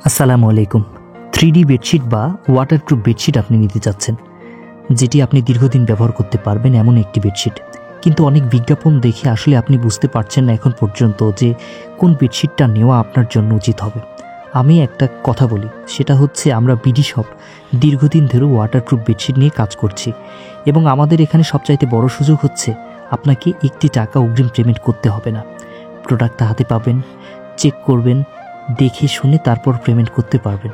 আসসালামু আলাইকুম। 3D bedsheet বা ওয়াটারপ্রুফ বেডশিট আপনি নিতে চাচ্ছেন, যেটি আপনি দীর্ঘদিন ব্যবহার করতে পারবেন এমন একটি বেডশিট। কিন্তু অনেক বিজ্ঞাপন দেখে আসলে আপনি বুঝতে পারছেন না এখন পর্যন্ত যে কোন বেডশিটটা নেওয়া আপনার জন্য উচিত হবে। আমি একটা কথা বলি, সেটা হচ্ছে আমরা বিডি শপ দীর্ঘদিন ধরে ওয়াটারপ্রুফ বেডশিট নিয়ে কাজ করছি এবং আমাদের এখানে সবচাইতে বড় সুযোগ হচ্ছে আপনাকে একটি টাকা অগ্রিম পেমেন্ট করতে হবে না। প্রোডাক্টটা হাতে পাবেন, চেক করবেন, দেখে শুনে তারপর পেমেন্ট করতে পারবেন।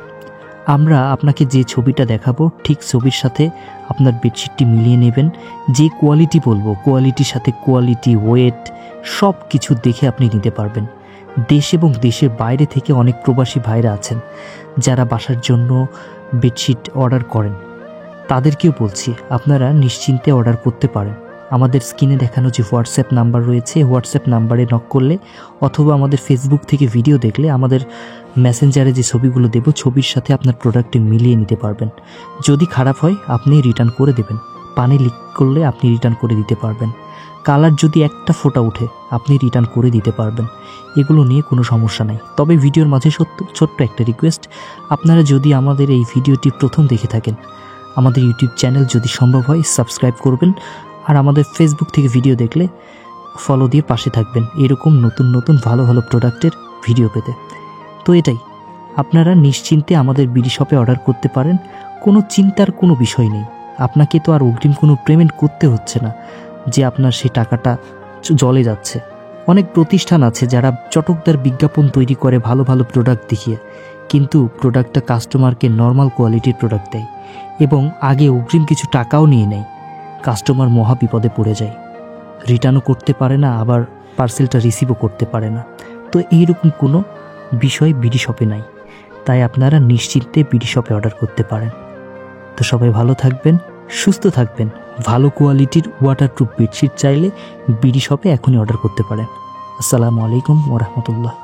আমরা আপনাকে যে ছবিটা দেখাবো ঠিক ছবির সাথে আপনার বেডশিটটি মিলিয়ে নেবেন। যে কোয়ালিটি বলবো কোয়ালিটির সাথে কোয়ালিটি, ওয়েট সব কিছু দেখে আপনি নিতে পারবেন। দেশ এবং দেশের বাইরে থেকে অনেক প্রবাসী ভাইরা আছেন যারা বাসার জন্য বেডশিট অর্ডার করেন, তাদেরকেও বলছি আপনারা নিশ্চিন্তে অর্ডার করতে পারেন। আমাদের স্ক্রিনে দেখানো যে হোয়াটসঅ্যাপ নাম্বার রয়েছে, হোয়াটসঅ্যাপ নাম্বারে নক করলে অথবা আমাদের ফেসবুক থেকে ভিডিও দেখলে আমাদের মেসেঞ্জারে যে ছবিগুলো দেব ছবির সাথে আপনার প্রোডাক্টটি মিলিয়ে নিতে পারবেন। যদি খারাপ হয় আপনি রিটার্ন করে দেবেন, পানি লিক করলে আপনি রিটার্ন করে দিতে পারবেন, কালার যদি একটা ফোঁটা উঠে আপনি রিটার্ন করে দিতে পারবেন। এগুলো নিয়ে কোনো সমস্যা নাই। তবে ভিডিওর মাঝে ছোট্ট একটা রিকোয়েস্ট, আপনারা যদি আমাদের এই ভিডিওটি প্রথম দেখে থাকেন, আমাদের ইউটিউব চ্যানেল যদি সম্ভব হয় সাবস্ক্রাইব করবেন, আর আমাদের ফেসবুক থেকে ভিডিও দেখলে ফলো দিয়ে পাশে থাকবেন এরকম নতুন নতুন ভালো ভালো প্রোডাক্টের ভিডিও পেতে। তো এটাই, আপনারা নিশ্চিন্তে আমাদের বিডি শপে অর্ডার করতে পারেন, কোনো চিন্তার কোনো বিষয় নেই। আপনাকে তো আর অগ্রিম কোনো পেমেন্ট করতে হচ্ছে না যে আপনার সেই টাকাটা জলে যাচ্ছে। অনেক প্রতিষ্ঠান আছে যারা চটকদার বিজ্ঞাপন তৈরি করে ভালো ভালো প্রোডাক্ট দেখিয়ে, কিন্তু প্রোডাক্টটা কাস্টমারকে নর্মাল কোয়ালিটির প্রোডাক্ট দেয় এবং আগে অগ্রিম কিছু টাকাও নিয়ে নেয়। কাস্টমার মহা বিপদে পড়ে যায়, রিটার্নও করতে পারে না, আবার পার্সেলটা রিসিভও করতে পারে না। তো এইরকম কোনো বিষয় বিডি শপে নাই, তাই আপনারা নিশ্চিন্তে বিডি শপে অর্ডার করতে পারেন। তো সবাই ভালো থাকবেন, সুস্থ থাকবেন। ভালো কোয়ালিটির ওয়াটারপ্রুফ বেডশিট চাইলে বিডি শপে এখনই অর্ডার করতে পারেন। আসসালামু আলাইকুম ওয়া রাহমাতুল্লাহ।